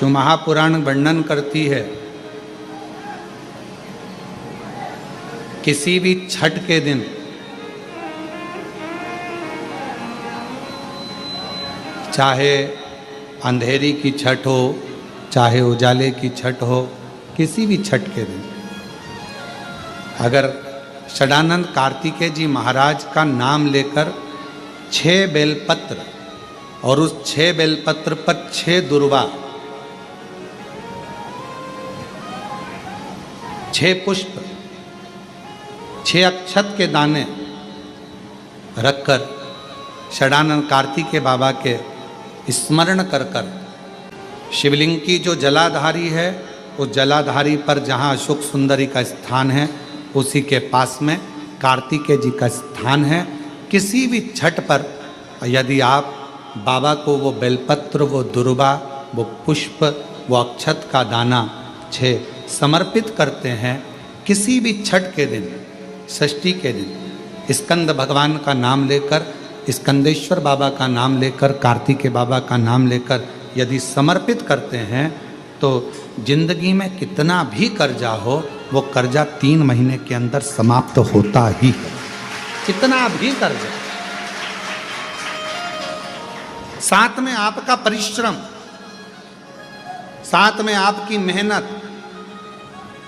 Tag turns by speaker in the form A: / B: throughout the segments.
A: शिव महापुराण वर्णन करती है किसी भी छठ के दिन चाहे अंधेरी की छठ हो, चाहे उजाले की छठ हो, किसी भी छठ के दिन अगर षडानंद कार्तिकेय जी महाराज का नाम लेकर 6 बेलपत्र और उस 6 बेलपत्र पर 6 दुर्वा, 6 पुष्प, 6 अक्षत के दाने रखकर षडानंद कार्तिकेय बाबा के स्मरण कर कर शिवलिंग की जो जलाधारी है उस जलाधारी पर जहाँ अशोक सुंदरी का स्थान है उसी के पास में कार्तिकेय जी का स्थान है। किसी भी छठ पर यदि आप बाबा को वो बेलपत्र, वो दुर्वा, वो पुष्प, वो अक्षत का दाना 6 समर्पित करते हैं, किसी भी छठ के दिन, षष्ठी के दिन स्कंद भगवान का नाम लेकर, स्कंदेश्वर बाबा का नाम लेकर, कार्तिकेय बाबा का नाम लेकर यदि समर्पित करते हैं तो जिंदगी में कितना भी कर्जा हो वो कर्जा 3 महीने के अंदर समाप्त होता ही है। कितना भी कर्जा, साथ में आपका परिश्रम, साथ में आपकी मेहनत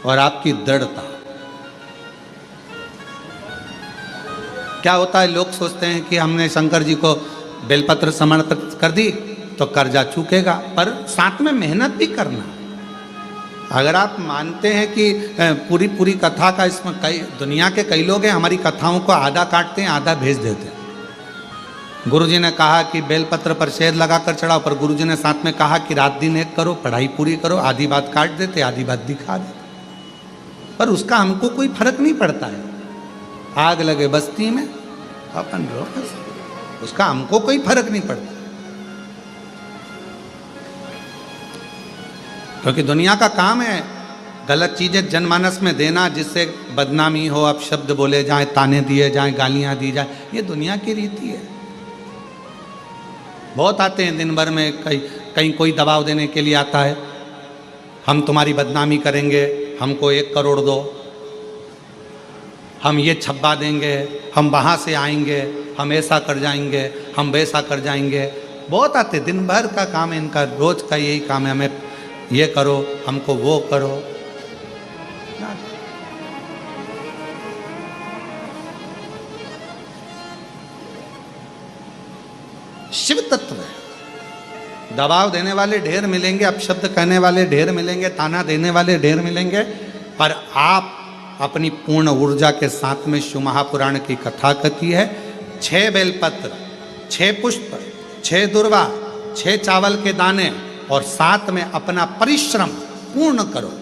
A: और आपकी दृढ़ता। क्या होता है, लोग सोचते हैं कि हमने शंकर जी को बेलपत्र समर्पित कर दी तो कर्जा चूकेगा, पर साथ में मेहनत भी करना। अगर आप मानते हैं कि पूरी पूरी कथा का इसमें दुनिया के कई लोग हैं हमारी कथाओं को आधा काटते हैं आधा भेज देते हैं। गुरुजी ने कहा कि बेलपत्र पर शहद लगाकर चढ़ाओ, पर गुरुजी ने साथ में कहा कि रात दिन एक करो, पढ़ाई पूरी करो, आधी बात काट देते, आधी बात दिखा देते, पर उसका हमको कोई फर्क नहीं पड़ता है। आग लगे बस्ती में अपन रहो, उसका हमको कोई फर्क नहीं पड़ता, क्योंकि दुनिया का काम है गलत चीजें जनमानस में देना जिससे बदनामी हो, अब शब्द बोले जाएं, ताने दिए जाएं, गालियां दी जाएं, ये दुनिया की रीति है। बहुत आते हैं दिन भर में, कहीं कोई दबाव देने के लिए आता है, हम तुम्हारी बदनामी करेंगे, हमको 1 करोड़ दो, हम ये छब्बा देंगे, हम वहाँ से आएंगे, हम ऐसा कर जाएंगे, हम वैसा कर जाएंगे। बहुत आते, दिन भर का काम है इनका, रोज का यही काम है, हमें ये करो, हमको वो करो। शिव तत्व है, दबाव देने वाले ढेर मिलेंगे, अपशब्द कहने वाले ढेर मिलेंगे, ताना देने वाले ढेर मिलेंगे, पर आप अपनी पूर्ण ऊर्जा के साथ में शिव महापुराण की कथा कहती है 6 बेलपत्र, 6 पुष्प, 6 दुर्वा, 6 चावल के दाने और साथ में अपना परिश्रम पूर्ण करो।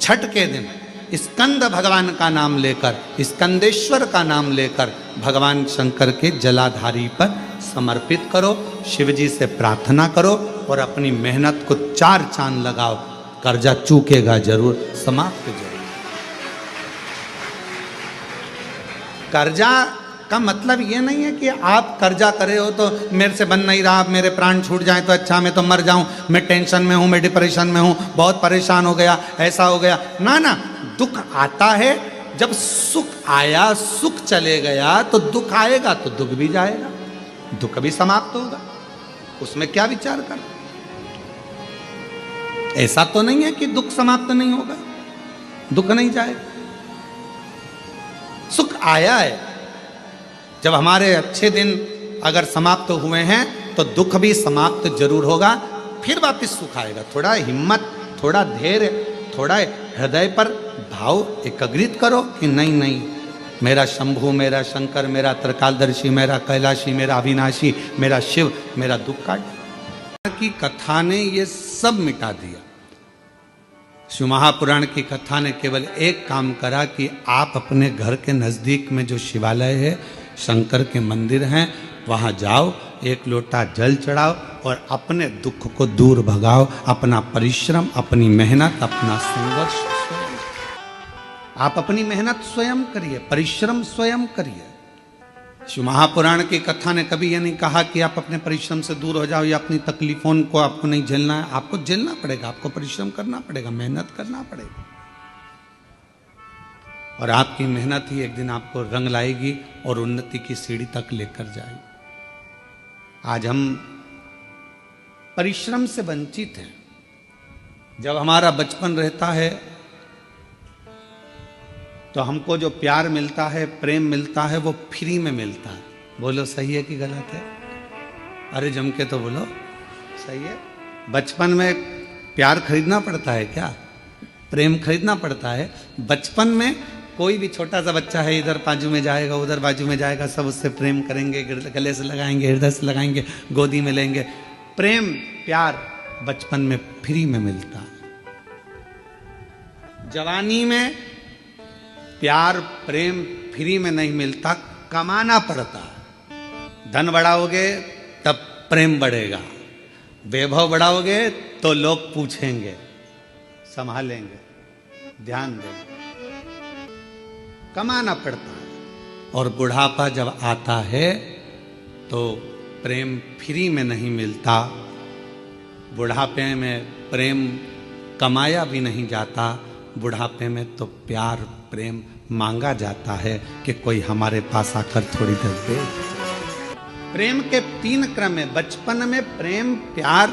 A: छठ के दिन स्कंद भगवान का नाम लेकर, स्कंदेश्वर का नाम लेकर भगवान शंकर के जलाधारी पर समर्पित करो, शिव जी से प्रार्थना करो और अपनी मेहनत को 4 चांद लगाओ, कर्जा चूकेगा जरूर, समाप्त जरूर। कर्जा का मतलब ये नहीं है कि आप कर्जा करे हो तो मेरे से बन नहीं रहा, मेरे प्राण छूट जाए तो अच्छा, मैं तो मर जाऊं, मैं टेंशन में हूं, मैं डिप्रेशन में हूं, बहुत परेशान हो गया, ऐसा हो गया। ना ना, दुख आता है, जब सुख आया, सुख चले गया तो दुख आएगा, तो दुख भी जाएगा, दुख भी समाप्त होगा, उसमें क्या विचार कर। ऐसा तो नहीं है कि दुख समाप्त नहीं होगा, दुख नहीं जाएगा। सुख आया है, जब हमारे अच्छे दिन अगर समाप्त हुए हैं तो दुख भी समाप्त जरूर होगा, फिर वापस सुख आएगा। थोड़ा हिम्मत, थोड़ा धैर्य, थोड़ा हृदय पर भाव एकाग्रित करो कि नहीं नहीं, मेरा शंभु, मेरा शंकर, मेरा त्रिकालदर्शी, मेरा कैलाशी, मेरा अविनाशी, मेरा शिव मेरा दुख काट। की कथा ने ये सब मिटा दिया। शिव महापुराण की कथा ने केवल एक काम करा कि आप अपने घर के नज़दीक में जो शिवालय है, शंकर के मंदिर हैं, वहाँ जाओ, 1 लोटा जल चढ़ाओ और अपने दुख को दूर भगाओ। अपना परिश्रम, अपनी मेहनत, अपना संघर्ष स्वयं, आप अपनी मेहनत स्वयं करिए, परिश्रम स्वयं करिए। शिव महापुराण की कथा ने कभी यह नहीं कहा कि आप अपने परिश्रम से दूर हो जाओ या अपनी तकलीफों को आपको नहीं झेलना है। आपको झेलना पड़ेगा, आपको परिश्रम करना पड़ेगा, मेहनत करना पड़ेगा, और आपकी मेहनत ही एक दिन आपको रंग लाएगी और उन्नति की सीढ़ी तक लेकर जाएगी। आज हम परिश्रम से वंचित हैं। जब हमारा बचपन रहता है तो हमको जो प्यार मिलता है, प्रेम मिलता है, वो फ्री में मिलता है। बोलो सही है कि गलत है? अरे जम के तो बोलो सही है। बचपन में प्यार खरीदना पड़ता है क्या? प्रेम खरीदना पड़ता है? बचपन में कोई भी छोटा सा बच्चा है, इधर बाजू में जाएगा, उधर बाजू में जाएगा, सब उससे प्रेम करेंगे, गले से लगाएंगे, हृदय से लगाएंगे, गोदी में लेंगे। प्रेम प्यार बचपन में फ्री में मिलता है। जवानी में प्यार प्रेम फ्री में नहीं मिलता, कमाना पड़ता है। धन बढ़ाओगे तब प्रेम बढ़ेगा, वैभव बढ़ाओगे तो लोग पूछेंगे, संभालेंगे, ध्यान देंगे। कमाना पड़ता है। और बुढ़ापा जब आता है तो प्रेम फ्री में नहीं मिलता। बुढ़ापे में प्रेम कमाया भी नहीं जाता। बुढ़ापे में तो प्यार प्रेम मांगा जाता है कि कोई हमारे पास आकर थोड़ी देर दे। प्रेम के 3 क्रम है। बचपन में प्रेम प्यार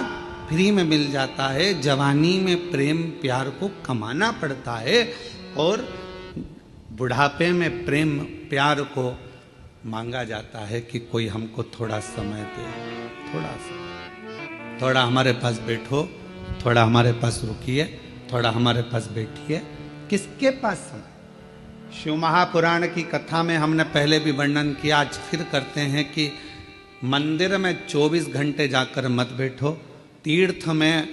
A: फ्री में मिल जाता है, जवानी में प्रेम प्यार को कमाना पड़ता है, और बुढ़ापे में प्रेम प्यार को मांगा जाता है कि कोई हमको थोड़ा समय दे, थोड़ा हमारे पास बैठो, थोड़ा हमारे पास रुकिए, थोड़ा हमारे पास बैठिए। किसके पास समय? शिव महापुराण की कथा में हमने पहले भी वर्णन किया, आज फिर करते हैं कि मंदिर में 24 घंटे जाकर मत बैठो, तीर्थ में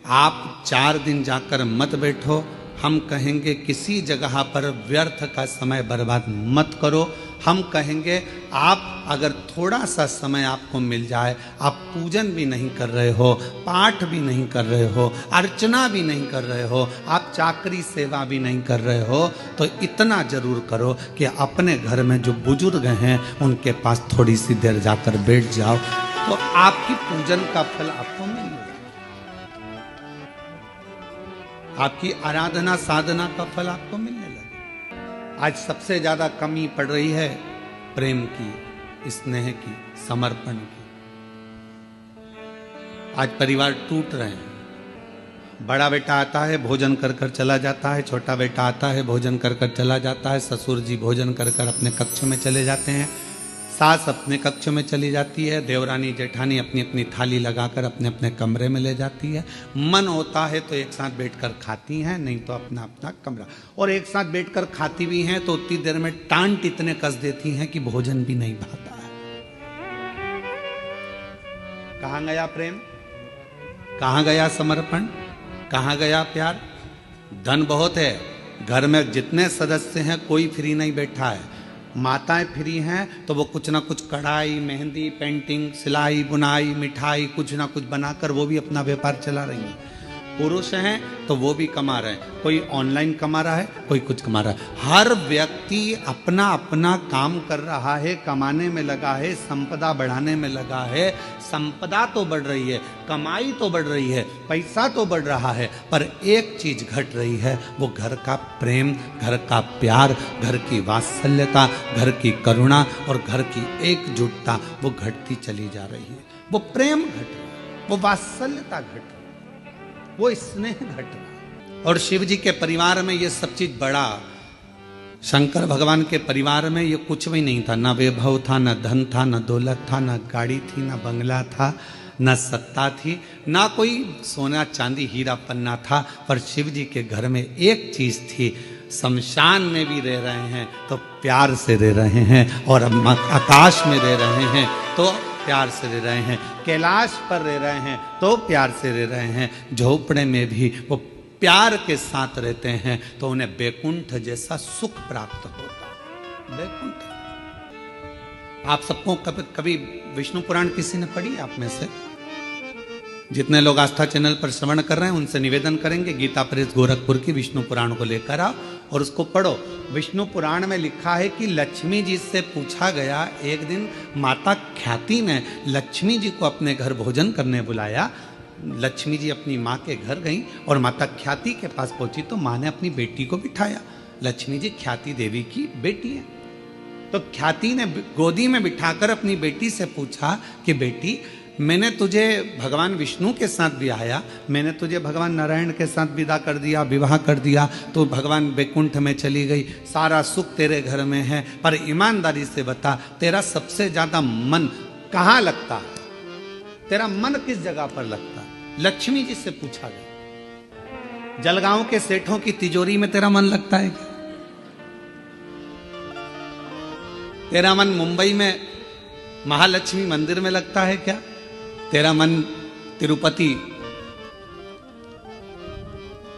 A: आप 4 दिन जाकर मत बैठो। हम कहेंगे किसी जगह पर व्यर्थ का समय बर्बाद मत करो। हम कहेंगे आप अगर थोड़ा सा समय आपको मिल जाए, आप पूजन भी नहीं कर रहे हो, पाठ भी नहीं कर रहे हो, अर्चना भी नहीं कर रहे हो, आप चाकरी सेवा भी नहीं कर रहे हो, तो इतना जरूर करो कि अपने घर में जो बुजुर्ग हैं उनके पास थोड़ी सी देर जाकर बैठ जाओ, तो आपकी पूजन का फल आपको मिलेगा। आपकी आराधना साधना का फल आपको मिलने लगे। आज सबसे ज्यादा कमी पड़ रही है प्रेम की, स्नेह की, समर्पण की। आज परिवार टूट रहे हैं। बड़ा बेटा आता है, भोजन कर कर चला जाता है, छोटा बेटा आता है, भोजन कर कर चला जाता है, ससुर जी भोजन कर कर अपने कक्ष में चले जाते हैं, सास अपने कक्ष में चली जाती है, देवरानी जेठानी अपनी अपनी थाली लगाकर अपने अपने कमरे में ले जाती है। मन होता है तो एक साथ बैठकर खाती हैं, नहीं तो अपना अपना कमरा। और एक साथ बैठकर खाती भी हैं तो उतनी देर में टांट इतने कस देती हैं कि भोजन भी नहीं भाता है। कहां गया प्रेम? कहां गया समर्पण? कहां गया प्यार? धन बहुत है, घर में जितने सदस्य हैं कोई फ्री नहीं बैठा है। माताएं फ्री हैं तो वो कुछ ना कुछ कढ़ाई, मेहंदी, पेंटिंग, सिलाई, बुनाई, मिठाई कुछ ना कुछ बनाकर वो भी अपना व्यापार चला रही हैं। पुरुष हैं तो वो भी कमा रहे हैं, कोई ऑनलाइन कमा रहा है, कोई कुछ कमा रहा है। हर व्यक्ति अपना अपना काम कर रहा है, कमाने में लगा है, संपदा बढ़ाने में लगा है। संपदा तो बढ़ रही है, कमाई तो बढ़ रही है, पैसा तो बढ़ रहा है, पर एक चीज घट रही है, वो घर का प्रेम, घर का प्यार, घर की वात्सल्यता, घर की करुणा और घर की एकजुटता वो घटती चली जा रही है। वो प्रेम घट रहा है, वो वात्सल्यता घट रही है, वो स्नेह घट रहा। और शिव जी के परिवार में ये सब चीज बड़ा। शंकर भगवान के परिवार में ये कुछ भी नहीं था, ना वैभव था, ना धन था, ना दौलत था, ना गाड़ी थी, ना बंगला था, ना सत्ता थी, ना कोई सोना चांदी हीरा पन्ना था। पर शिव जी के घर में एक चीज थी, शमशान में भी रह रहे हैं तो प्यार से रह रहे हैं, और आकाश में रह रहे हैं तो प्यार से रह रहे हैं, कैलाश पर रह रहे हैं तो प्यार से रह रहे हैं, झोपड़े में भी वो प्यार के साथ रहते हैं तो उन्हें बैकुंठ जैसा सुख प्राप्त होता है। बैकुंठ। आप सबको कभी विष्णु पुराण किसी ने पढ़ी? आप में से जितने लोग आस्था चैनल पर श्रवण कर रहे हैं उनसे निवेदन करेंगे, गीता प्रेस गोरखपुर की विष्णु पुराण को लेकर आओ और उसको पढ़ो। विष्णु पुराण में लिखा है कि लक्ष्मी जी से पूछा गया, एक दिन माता ख्याति ने लक्ष्मी जी को अपने घर भोजन करने बुलाया। लक्ष्मी जी अपनी माँ के घर गई और माता ख्याति के पास पहुंची तो माँ ने अपनी बेटी को बिठाया। लक्ष्मी जी ख्याति देवी की बेटी है, तो ख्याति ने गोदी में बिठाकर अपनी बेटी से पूछा कि बेटी, मैंने तुझे भगवान विष्णु के साथ ब्याया, मैंने तुझे भगवान नारायण के साथ विदा कर दिया, विवाह कर दिया, तो भगवान वैकुंठ में चली गई, सारा सुख तेरे घर में है, पर ईमानदारी से बता तेरा सबसे ज्यादा मन कहाँ लगता है, तेरा मन किस जगह पर लगता है? लक्ष्मी जी से पूछा गया। जलगांव के सेठों की तिजोरी में तेरा मन लगता है क्या? तेरा मन मुंबई में महालक्ष्मी मंदिर में लगता है क्या? तेरा मन तिरुपति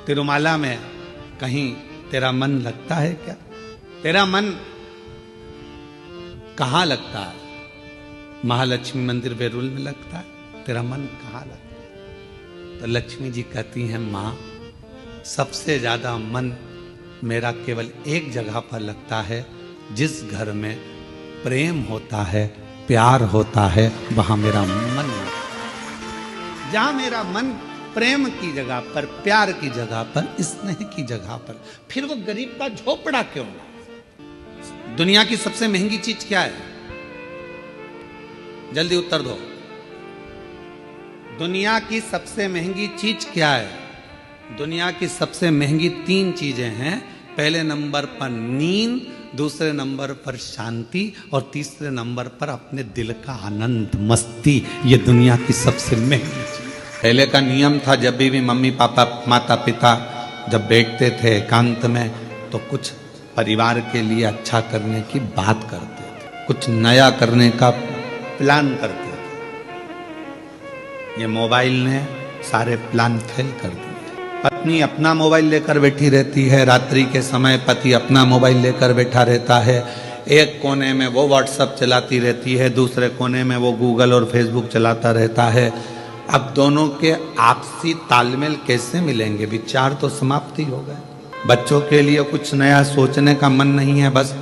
A: तिरुमाला में कहीं तेरा मन लगता है क्या? तेरा मन कहाँ लगता है? महालक्ष्मी मंदिर बेरुल में लगता है? तेरा मन कहाँ लगता है? तो लक्ष्मी जी कहती हैं, माँ, सबसे ज्यादा मन मेरा केवल एक जगह पर लगता है, जिस घर में प्रेम होता है, प्यार होता है, वहां मेरा मन लगता है। जहां मेरा मन प्रेम की जगह पर, प्यार की जगह पर, स्नेह की जगह पर, फिर वो गरीब का झोपड़ा क्यों ना? दुनिया की सबसे महंगी चीज क्या है? जल्दी उत्तर दो। दुनिया की सबसे महंगी चीज क्या है? दुनिया की सबसे महंगी 3 चीजें हैं। पहले नंबर पर नींद, दूसरे नंबर पर शांति और तीसरे नंबर पर अपने दिल का आनंद, मस्ती। ये दुनिया की सबसे महंगी चीज। पहले का नियम था, जब भी मम्मी पापा माता पिता जब बैठते थे एकांत में, तो कुछ परिवार के लिए अच्छा करने की बात करते थे, कुछ नया करने का प्लान करते थे। ये मोबाइल ने सारे प्लान फेल कर दिए। पत्नी अपना मोबाइल लेकर बैठी रहती है, रात्रि के समय पति अपना मोबाइल लेकर बैठा रहता है। एक कोने में वो व्हाट्सएप चलाती रहती है, दूसरे कोने में वो गूगल और फेसबुक चलाता रहता है। अब दोनों के आपसी तालमेल कैसे मिलेंगे? विचार तो समाप्ति हो गए। बच्चों के लिए कुछ नया सोचने का मन नहीं है, बस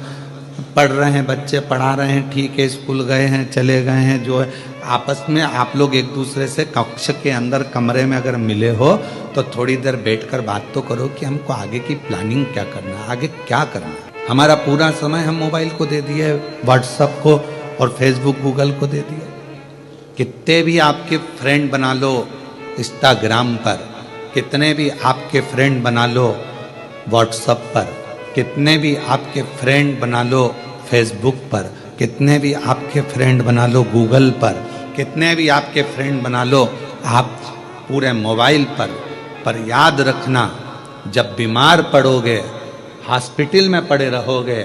A: पढ़ रहे हैं, बच्चे पढ़ा रहे हैं, ठीक है, स्कूल गए हैं, चले गए हैं। जो है आपस में आप लोग एक दूसरे से कक्ष के अंदर कमरे में अगर मिले हो तो थोड़ी देर बैठकर बात तो करो कि हमको आगे की प्लानिंग क्या करना है, आगे क्या करना है। हमारा पूरा समय हम मोबाइल को दे दिए, व्हाट्सएप को और फेसबुक गूगल को दे दिए। कितने भी आपके फ्रेंड बना लो इंस्टाग्राम पर, कितने भी आपके फ्रेंड बना लो व्हाट्सएप पर, कितने भी आपके फ्रेंड बना लो फेसबुक पर, कितने भी आपके फ्रेंड बना लो गूगल पर, कितने भी आपके फ्रेंड बना लो आप पूरे मोबाइल पर याद रखना, जब बीमार पड़ोगे, हॉस्पिटल में पड़े रहोगे,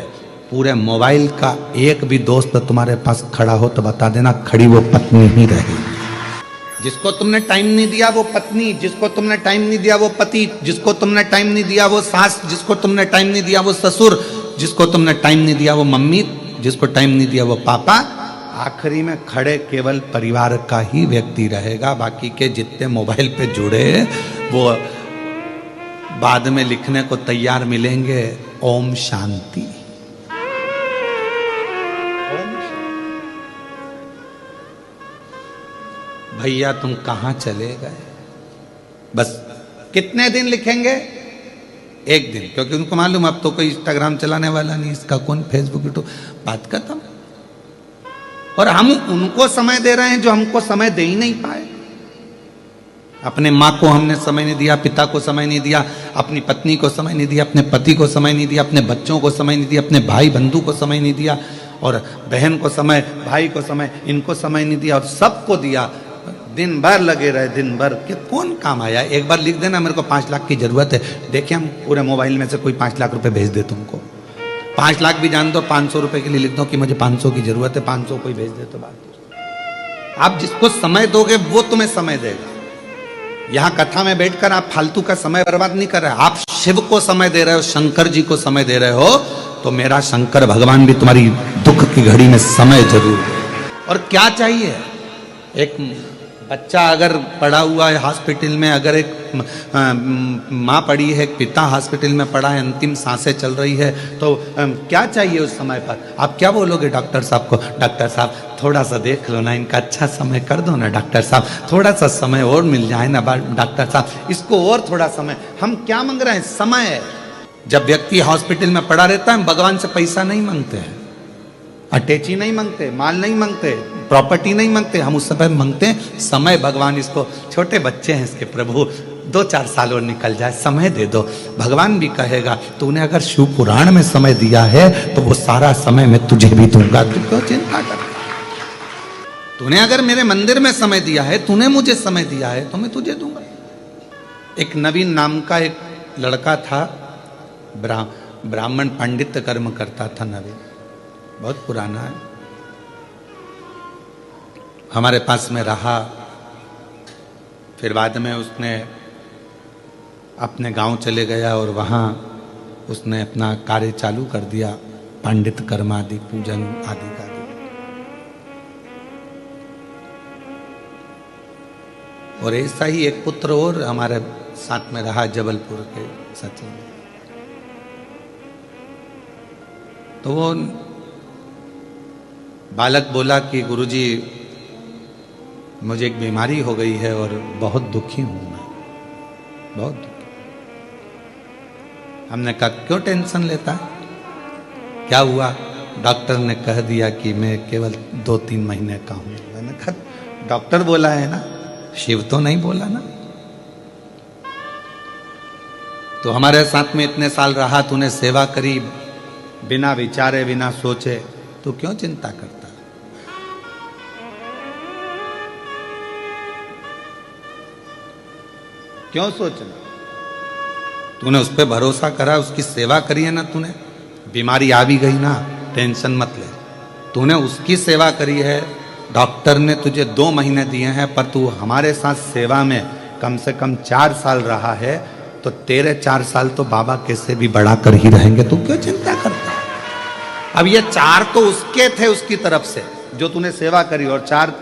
A: पूरे मोबाइल का एक भी दोस्त तुम्हारे पास खड़ा हो तो बता देना, खड़ी वो पत्नी ही रहेगी। जिसको तुमने टाइम नहीं दिया वो पत्नी, जिसको तुमने टाइम नहीं दिया वो पति, जिसको तुमने टाइम नहीं दिया वो सास, जिसको तुमने टाइम नहीं दिया वो ससुर, जिसको तुमने टाइम नहीं दिया वो मम्मी, जिसको टाइम नहीं दिया वो पापा। आखिरी में खड़े केवल परिवार का ही व्यक्ति रहेगा। बाकी के जितने मोबाइल पे जुड़े वो बाद में लिखने को तैयार मिलेंगे, ओम शांति। भैया तुम कहां चले गए? बस कितने दिन लिखेंगे? एक दिन, क्योंकि उनको मालूम अब तो कोई इंस्टाग्राम चलाने वाला नहीं, इसका कौन फेसबुक यूट्यूब, बात खत्म। और हम उनको समय दे रहे हैं जो हमको समय दे ही नहीं पाए। अपने माँ को हमने समय नहीं दिया, पिता को समय नहीं दिया, अपनी पत्नी को समय नहीं दिया, अपने पति को समय नहीं दिया, अपने बच्चों को समय नहीं दिया, अपने भाई बंधु को समय नहीं दिया, और बहन को समय, भाई को समय, इनको समय नहीं दिया, और सबको दिया। दिन भर लगे रहे, दिन भर के कौन काम आया? एक बार लिख देना, मेरे को 5 लाख की जरूरत है, देखिए हम पूरे मोबाइल में से कोई 5 लाख रुपए भेज दे तुमको। 5 लाख भी जान दो, 500 रुपए के लिए लिख दो कि मुझे 500 की जरूरत है, 500 कोई भेज दे तो बात। आप जिसको समय दोगे वो तुम्हें समय देगा। यहाँ कथा में बैठकर आप फालतू का समय बर्बाद नहीं कर रहे, आप शिव को समय दे रहे हो, शंकर जी को समय दे रहे हो, तो मेरा शंकर भगवान भी तुम्हारी दुख की घड़ी में समय जरूर। और क्या चाहिए? एक बच्चा अगर पड़ा हुआ है हॉस्पिटल में, अगर एक माँ पड़ी है, एक पिता हॉस्पिटल में पड़ा है, अंतिम सांसें चल रही है, तो क्या चाहिए उस समय पर? आप क्या बोलोगे डॉक्टर साहब को? डॉक्टर साहब थोड़ा सा देख लो ना, इनका अच्छा समय कर दो ना डॉक्टर साहब, थोड़ा सा समय और मिल जाए ना डॉक्टर साहब, इसको और थोड़ा समय। हम क्या मांग रहे हैं? समय। जब व्यक्ति हॉस्पिटल में पड़ा रहता है, हम भगवान से पैसा नहीं मांगते हैं, अटैची नहीं मांगते, माल नहीं मांगते, प्रॉपर्टी नहीं मांगते, हम उस समय मांगते हैं समय। भगवान इसको, छोटे बच्चे हैं इसके, प्रभु 2-4 साल और निकल जाए, समय दे दो। भगवान भी कहेगा तूने अगर शिव पुराण में समय दिया है तो वो सारा समय मैं तुझे भी दूंगा, तू क्यों चिंता कर? तूने अगर मेरे मंदिर में समय दिया है, तूने मुझे समय दिया है, तो मैं तुझे दूंगा। एक नवीन नाम का एक लड़का था, ब्राह्मण पंडित कर्म करता था, नवीन, बहुत पुराना है, हमारे पास में रहा। फिर बाद में उसने अपने गांव चले गया और वहाँ उसने अपना कार्य चालू कर दिया, पंडित कर्म आदि, पूजन आदि का। और ऐसा ही एक पुत्र और हमारे साथ में रहा, जबलपुर के सचिन। तो वो बालक बोला कि गुरुजी मुझे एक बीमारी हो गई है और बहुत दुखी हूं मैं, बहुत दुखी। हमने कहा क्यों टेंशन लेता है, क्या हुआ? डॉक्टर ने कह दिया कि मैं केवल 2-3 महीने का हूं। मैंने कहा डॉक्टर बोला है ना, शिव तो नहीं बोला ना। तो हमारे साथ में इतने साल रहा, तूने सेवा करी, बिना विचारे बिना सोचे, तो क्यों चिंता करता? क्यों सोचना? तूने उस पर भरोसा करा, उसकी सेवा करी है ना तूने, बीमारी आ भी गई ना, टेंशन मत ले, तूने उसकी सेवा करी है। डॉक्टर ने तुझे 2 महीने दिए हैं, पर तू हमारे साथ सेवा में कम से कम 4 साल रहा है, तो तेरे 4 साल तो बाबा कैसे भी बढ़ा कर ही रहेंगे, तू क्यों चिंता करता? अब ये 4 तो उसके थे, उसकी तरफ से जो तूने सेवा करी, और 4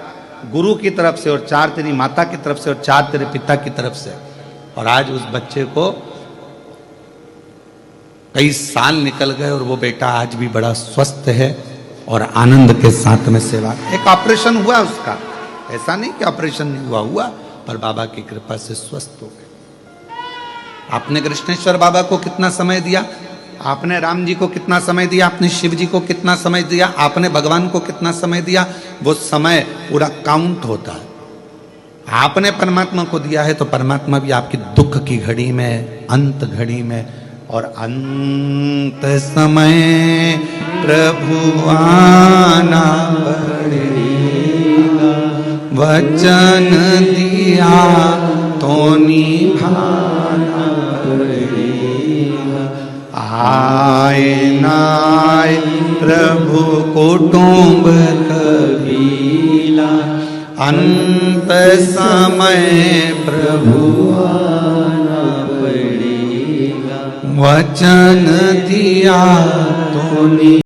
A: गुरु की तरफ से, और 4 तेरी माता की तरफ से, और 4 तेरे पिता की तरफ से। और आज उस बच्चे को कई साल निकल गए और वो बेटा आज भी बड़ा स्वस्थ है और आनंद के साथ में सेवा। एक ऑपरेशन हुआ उसका, ऐसा नहीं कि ऑपरेशन नहीं हुआ, पर बाबा की कृपा से स्वस्थ हो गए। आपने कृष्णेश्वर बाबा को कितना समय दिया, आपने राम जी को कितना समय दिया, आपने शिव जी को कितना समय दिया, आपने भगवान को कितना समय दिया, वो समय पूरा काउंट होता है। आपने परमात्मा को दिया है तो परमात्मा भी आपकी दुख की घड़ी में, अंत घड़ी में, और अंत समय प्रभु आना पड़ेगा, वचन दिया तो निभाना पड़ेगा। आए नाय प्रभु कुटुंब कबीला, अंत समय प्रभु आना पड़ेगा, वचन दिया तो